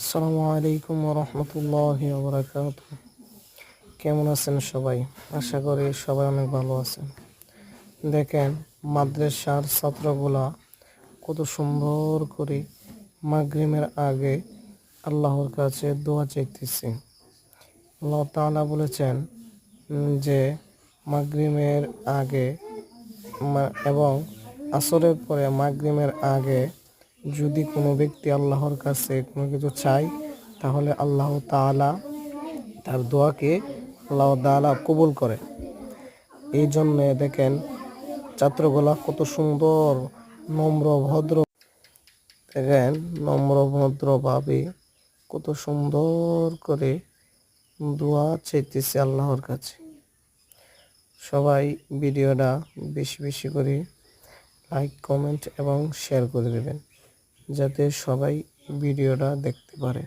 আসসালামু আলাইকুম রহমতুল্লাহি ওবরাকাতু। কেমন আছেন সবাই? আশা করি সবাই অনেক ভালো আছেন। দেখেন, মাদ্রাসার ছাত্রগুলা কত সুন্দর করে মাগরিবের আগে আল্লাহর কাছে দোয়া চাইতেছে। আল্লাহ তাআলা বলেছেন যে মাগরিবের আগে এবং আসরের পরে মাগরিবের আগে যদি কোনো ব্যক্তি আল্লাহর কাছে কোনো কিছু চায়, তাহলে আল্লাহ তাআলা তার দোয়াকে আল্লাহ তাআলা কবুল করে। এই জন্যে দেখেন, ছাত্রগুলা কত সুন্দর নম্র ভদ্র, দেখেন নম্র ভদ্রভাবে কত সুন্দর করে দোয়া চাইতেছে আল্লাহর কাছে। সবাই ভিডিওটা বেশি বেশি করে লাইক, কমেন্ট এবং শেয়ার করে দেবেন, যাতে সবাই ভিডিওটা দেখতে পারে।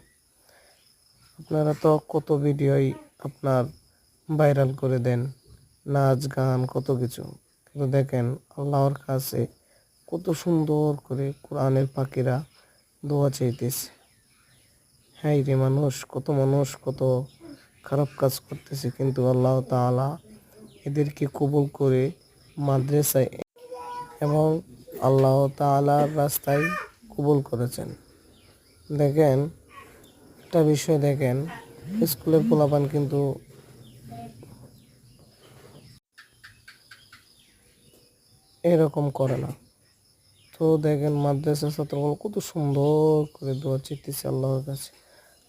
আপনারা তো কত ভিডিওই আপনার ভাইরাল করে দেন, নাচ গান কত কিছু, কিন্তু দেখেন আল্লাহর কাছে কত সুন্দর করে কোরআনের পাখিরা দোয়া চাইতেছে। হ্যাঁ রে, মানুষ কত খারাপ কাজ করতেছে, কিন্তু আল্লাহ তাআলা এদেরকে কবুল করে মাদ্রাসায় এবং আল্লাহ তাআলার রাস্তায় কবুল করেছেন। দেখেন একটা বিষয়, দেখেন স্কুলের পোলাপান কিন্তু এরকম করে না। তো দেখেন মাদ্রাসার ছাত্রগুলো কত সুন্দর করে দোয়া চাইতেছে আল্লাহর কাছে।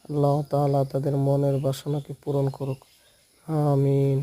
আল্লাহ তাআলা তাদের মনের বাসনাকে পূরণ করুক, আমিন।